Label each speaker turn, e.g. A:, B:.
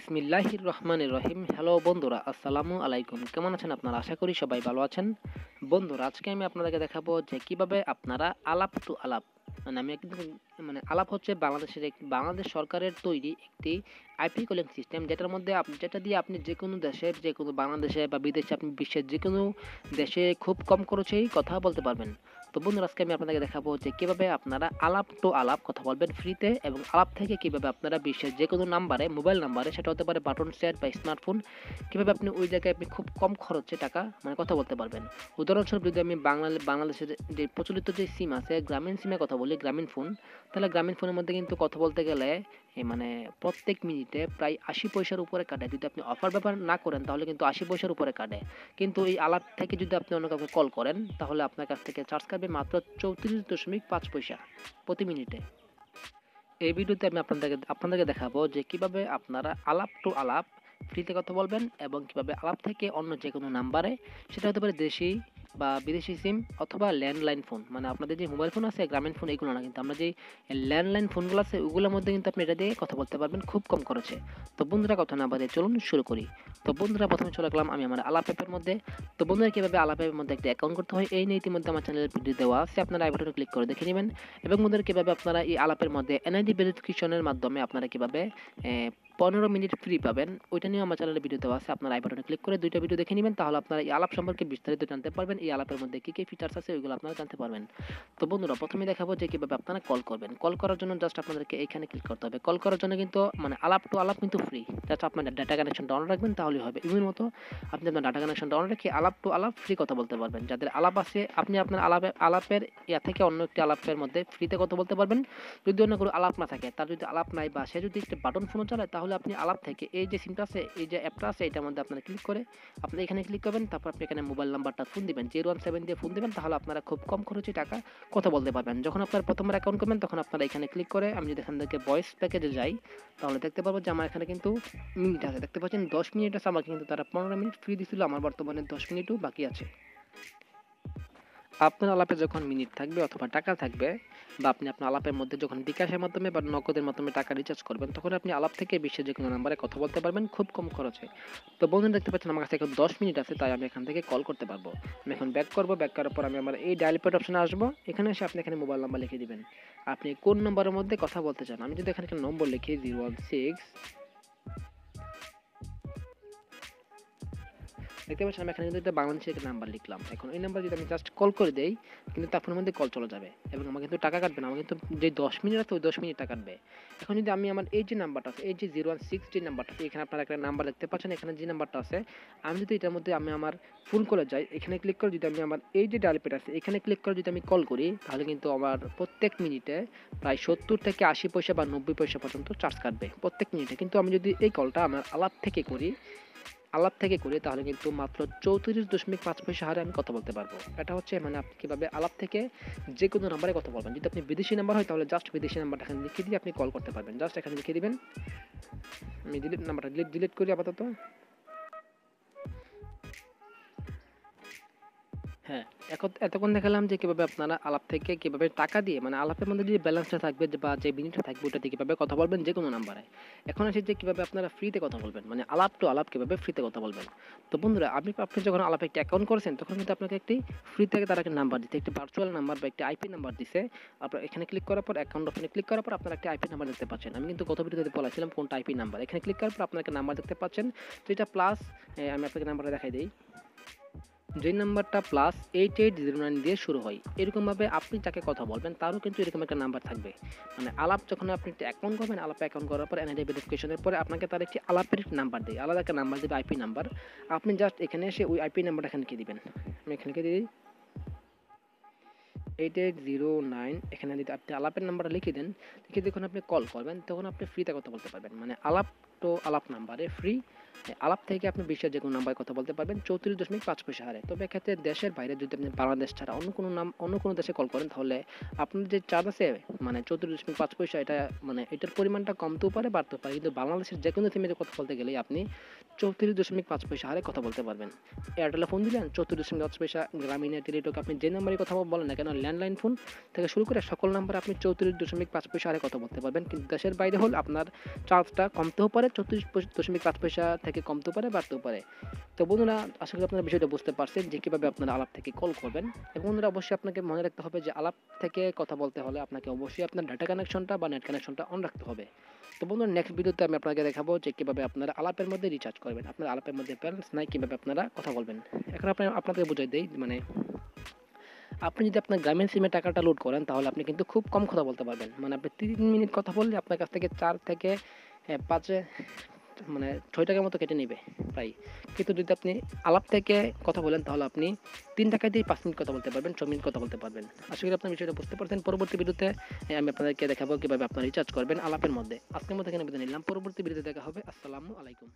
A: বিসমিল্লাহির রহমানির রহিম। হ্যালো বন্ধুরা, আসসালামু আলাইকুম। কেমন আছেন আপনারা? আশা করি সবাই ভালো আছেন। বন্ধুরা, আজকে আমি আপনাদেরকে দেখাবো যে কিভাবে আপনারা আলাপ টু আলাপ আমি কিন্তু আলাপ হচ্ছে বাংলাদেশ সরকারের তৈরি একটি আইপি কলিং সিস্টেম, যেটার মধ্যে যেটা দিয়ে আপনি যে কোনো দেশে, যে কোনো বাংলাদেশে বা বিদেশে, আপনি বিশ্বের যে কোনো দেশে খুব কম খরচেই কথা বলতে পারবেন। তো বন্ধুরা, আজকে আমি আপনাদেরকে দেখাবো যে কিভাবে আপনারা আলাপ টু আলাপ কথা বলবেন ফ্রিতে, এবং আলাপ থেকে কিভাবে আপনারা বিশ্বের যে কোনো নাম্বারে, মোবাইল নাম্বারে, সেটা হতে পারে বাটন সেট বা স্মার্টফোন, কিভাবে আপনি ওই জায়গায় আপনি খুব কম খরচে টাকা কথা বলতে পারবেন। উদাহরণস্বরূপ যদি আমি বাংলাদেশের যে প্রচলিত যে সিম আছে, গ্রামীণ সিমের কথা বলি, গ্রামীণ ফোন, তাহলে গ্রামীণ ফোনের মধ্যে কিন্তু কথা বলতে গেলে প্রত্যেক মিনিটে প্রায় ৮০ পয়সার উপরে কাটে। যদি আপনি অফার ব্যাপার না করেন তাহলে কিন্তু ৮০ পয়সার উপরে কাটে। কিন্তু এই আলাপ থেকে যদি আপনি অন্য কাউকে কল করেন তাহলে আপনার কাছ থেকে চার্জ কাটবে মাত্র ৩৪.৫ পয়সা প্রতি মিনিটে। এই ভিডিওতে আমি আপনাদেরকে দেখাবো যে কিভাবে আপনারা আলাপ টু আলাপ ফ্রিতে কথা বলবেন, এবং কিভাবে আলাপ থেকে অন্য যে কোনো নাম্বারে, সেটা হতে পারে দেশি বা বিদেশি সিম অথবা ল্যান্ডলাইন ফোন, আপনাদের যে মোবাইল ফোন আছে, গ্রামীণ ফোন, এগুলো না, কিন্তু আমরা যে ল্যান্ডলাইন ফোনগুলো আছে ওগুলোর মধ্যে কিন্তু আপনি এটা দিয়ে কথা বলতে পারবেন খুব কম খরচে। তো বন্ধুরা, কথা না বাদে চলুন শুরু করি। তো বন্ধুরা, প্রথমে চলে গেলাম আমি আমার আলাপ অ্যাপের মধ্যে। তো বন্ধুরা, কিভাবে আলাপ অ্যাপের মধ্যে একটা অ্যাকাউন্ট করতে হয় এই নিয়ে ইতিমধ্যে আমার চ্যানেলের ভিডিও দেওয়া আছে, আপনারা আই বাটনে ক্লিক করে দেখে নেবেন। এবং বন্ধুরা, কিভাবে আপনারা এই আলাপের মধ্যে এনআইডি ভেরিফিকেশনের মাধ্যমে আপনারা কিভাবে 15 মিনিট ফ্রি পাবেন, ওইটা নিয়ে আমার চ্যানেলে ভিডিও দেওয়া আছে, আপনারা আই বাটনে ক্লিক করে দুইটা ভিডিও দেখে নেবেন। তাহলে আপনারা এই আলাপ সম্পর্কে বিস্তারিত জানতে পারবেন, এই আলাপের মধ্যে কি কি ফিচার্স আছে ওইগুলো আপনারা জানতে পারবেন। তো বন্ধুরা, প্রথমে দেখাবো যে কিভাবে আপনারা কল করবেন। কল করার জন্য জাস্ট আপনাদেরকে এখানে ক্লিক করতে হবে। কল করার জন্য কিন্তু আলাপ টু আলাপ কিন্তু ফ্রি, জাস্ট আপনার ডাটা কানেকশনটা অন রাখবেন তাহলেই হবে। ইমের মতো আপনি আপনার ডাটা কানেকশনটা অন রেখে আলাপ টু আলাপ ফ্রি কথা বলতে পারবেন। যাদের আলাপ আছে, আপনি আপনার আলাপের ইয়া থেকে অন্য একটি আলাপের মধ্যে ফ্রিতে কথা বলতে পারবেন। যদি অন্য কোনো আলাপ না থাকে, তার যদি আলাপ নাই বা সে যদি একটা বাটন ফোনও চালায়, তাহলে আপনি আলাপ থেকে এই যে সিমটা আছে, এই যে অ্যাপটা আছে, এটার মধ্যে আপনারা ক্লিক করে আপনি এখানে ক্লিক করবেন। তারপর আপনি এখানে মোবাইল নাম্বারটা ফোন দিবেন, 017 দিয়ে ফোন দিবেন। তাহলে আপনারা খুব কম খরচে টাকা কথা বলতে পারবেন। যখন আপনার প্রথমবার অ্যাকাউন্ট করবেন তখন আপনারা এখানে ক্লিক করে, আমি যদি এখান থেকে ভয়েস প্যাকেজে যাই তাহলে দেখতে পাবো যে আমার এখানে কিন্তু মিনিট আছে, দেখতে পাচ্ছেন 10 মিনিট আছে। আমাকে কিন্তু তারা 15 মিনিট ফ্রি দিছিল, আমার বর্তমানে 10 মিনিটও বাকি আছে। আপনার আলাপে যখন মিনিট থাকবে অথবা টাকা থাকবে, বা আপনি আপনার আলাপের মধ্যে যখন বিকাশের মাধ্যমে বা নগদের মাধ্যমে টাকা রিচার্জ করবেন, তখন আপনি আলাপ থেকে বিশ্বের যে কোনো নাম্বারে কথা বলতে পারবেন খুব কম খরচে। তো বন্ধুরা, দেখতে পাচ্ছেন আমার কাছে এখন 10 মিনিট আছে, তাই আমি এখান থেকে কল করতে পারবো। আমি এখন ব্যাক করবো, ব্যাক করার পর আমি আমার এই ডায়াল প্যাড অপশনে আসবো। এখানে এসে আপনি এখানে মোবাইল নাম্বার লিখে দিবেন, আপনি কোন নম্বরের মধ্যে কথা বলতে চান। আমি যদি এখানে একটা নম্বর লিখি 016, দেখতে পাচ্ছেন আমি এখানে কিন্তু একটা বাংলাদেশের একটা নাম্বার লিখলাম। এখন এই নাম্বার যদি আমি জাস্ট কল করে দেই, কিন্তু তার ফোনের মধ্যে কল চলে যাবে এবং আমার কিন্তু টাকা কাটবে না। আমার কিন্তু যে 10 মিনিট আছে ওই 10 মিনিট টাকা কাটবে। এখন যদি আমি আমার এই যে নাম্বারটা আছে, এই যে 016 যে নাম্বারটা আছে, এখানে আপনারা একটা নাম্বার দেখতে পাচ্ছেন, এখানে যে নাম্বারটা আছে, আমি যদি এটার মধ্যে আমি আমার ফোন কলে যাই, এখানে ক্লিক করে যদি আমি আমার এই যে ডায়াল প্যাড আছে এখানে ক্লিক করে যদি আমি কল করি, তাহলে কিন্তু আমার প্রত্যেক মিনিটে প্রায় 70 থেকে 80 পয়সা বা 90 পয়সা পর্যন্ত চার্জ কাটবে প্রত্যেক মিনিটে। কিন্তু আমি যদি এই কলটা আমার আলাপ থেকে করি তাহলে কিন্তু মাত্র 34.5 পয়সা হারে আমি কথা বলতে পারবো। এটা হচ্ছে আপনি কিভাবে আলাপ থেকে যে কোনো নাম্বারে কথা বলবেন। যদি আপনি বিদেশি নাম্বার হয় তাহলে জাস্ট বিদেশি নাম্বারটা এখানে লিখে দিয়ে আপনি কল করতে পারবেন। জাস্ট এখানে লিখে দিবেন, আমি নাম্বারটা ডিলিট করি আপাতত। হ্যাঁ, এতক্ষণ দেখালাম যে কিভাবে আপনারা আলাপ থেকে কিভাবে টাকা দিয়ে, আলাপের মধ্যে যে ব্যালেন্সটা থাকবে বা যে মিনিটটা থাকবে ওটা দিয়ে কিভাবে কথা বলবেন যে কোনো নাম্বারে। এখন আসি যে কিভাবে আপনারা ফ্রিতে কথা বলবেন, আলাপ টু আলাপ কিভাবে ফ্রিতে কথা বলবেন। তো বন্ধুরা, আপনি যখন আলাপে একটা অ্যাকাউন্ট করেছেন তখন কিন্তু আপনাকে একটি ফ্রি থেকে তারা একটা নাম্বার দিতে, একটি ভার্চুয়াল নাম্বার বা একটি আইপি নাম্বার দিছে। আপনার এখানে ক্লিক করার পর অ্যাকাউন্ট অপশনে ক্লিক করার পর আপনারা একটা আইপি নাম্বার দেখতে পাচ্ছেন। আমি কিন্তু গত ভিডিওতে বলেছিলাম কোনটা আইপি নাম্বার। এখানে ক্লিক করার পর আপনারা একটা নাম্বার দেখতে পাচ্ছেন, যেটা প্লাস, আমি আপনাকে নাম্বারটা দেখাই দিই, যে নাম্বারটা +8809 দিয়ে শুরু হয়। এরকমভাবে আপনি যাকে কথা বলবেন তারও কিন্তু এরকম একটা নাম্বার থাকবে। আলাপ যখন আপনি একটা অ্যাকাউন্ট করবেন, আলাপে অ্যাকাউন্ট করার পর এনআইডি ভেরিফিকেশনের পরে আপনাকে তার একটি আলাপের নাম্বার দেয়, আলাদা একটা নাম্বার দেবে, আইপি নাম্বার। আপনি জাস্ট এখানে এসে ওই আইপি নাম্বারটা এখানে লিখে দিবেন। আমি এখানে লিখে দিই 8809। এখানে যদি আপনি আলাপের নাম্বারটা লিখে দেন, লিখে যখন আপনি কল করবেন তখন আপনি ফ্রিতে কথা বলতে পারবেন। আলাপ তো আলাপ নাম্বারে ফ্রি, আলাপ থেকে আপনি বিশ্বের যে কোনো নাম্বারে কথা বলতে পারবেন 34.5 পয়সা হারে। তবে এক্ষেত্রে দেশের বাইরে যদি আপনি বাংলাদেশ ছাড়া অন্য কোনো দেশে কল করেন তাহলে আপনার যে চার্জ আছে 34.5 পয়সা, এটা এটার পরিমাণটা কমতেও পারে বাড়তেও পারে, কিন্তু বাংলাদেশের যে কোনো সিমে কথা বলতে গেলেই আপনি 34.5 পয়সা হারে কথা বলতে পারবেন। এয়ারটেলে ফোন দিলেন 34.5 পয়সা, গ্রামীণে, টেলিটক আপনি যে নাম্বারে কথা বলেন না কেন, ল্যান্ডলাইন ফোন থেকে শুরু করে সকল নাম্বারে আপনি 34.5 পয়সা হারে কথা বলতে পারবেন। কিন্তু দেশের বাইরে হলে আপনার চার্জটা কমতেও পারে, 34.5 পয়সা থেকে কমতেও পারে, বাড়তেও পারে। তো বন্ধুরা, আশা করি আপনারা বিষয়টা বুঝতে পারছেন যে কীভাবে আপনারা আলাপ থেকে কল করবেন। এবং বন্ধুরা, অবশ্যই আপনাকে মনে রাখতে হবে যে আলাপ থেকে কথা বলতে হলে আপনাকে অবশ্যই আপনার ডাটা কানেকশনটা বা নেট কানেকশনটা অন রাখতে হবে। তো বন্ধুরা, নেক্সট ভিডিওতে আমি আপনাকে দেখাবো যে কীভাবে আপনারা আলাপের মধ্যে রিচার্জ করবেন। আপনার আলাপের মধ্যে ব্যালেন্স নাই, কীভাবে আপনারা কথা বলবেন। এখন আপনাদের বুঝাই দেই, মানে আপনি যদি আপনার গ্রামীণ সিমে টাকাটা লোড করেন তাহলে আপনি কিন্তু খুব কম কথা বলতে পারবেন। মানে আপনি 3 মিনিট কথা বললে আপনার কাছ থেকে 4 থেকে 5 মানে 6 টাকার মতো কেটে নেবে প্রায়। কিন্তু যদি আপনি আলাপ থেকে কথা বলেন তাহলে আপনি 3 টাকা দিয়ে 5 মিনিট কথা বলতে পারবেন, 6 মিনিট কথা বলতে পারবেন। আশা করি আপনার বিষয়টা বুঝতে পারছেন। পরবর্তী ভিডিওতে আমি আপনাদেরকে দেখাবো কীভাবে আপনারা রিচার্জ করবেন আলাপের মধ্যে। আজকের মতো এখানে বিদায় নিলাম। পরবর্তী ভিডিওতে দেখা হবে। আসসালামু আলাইকুম।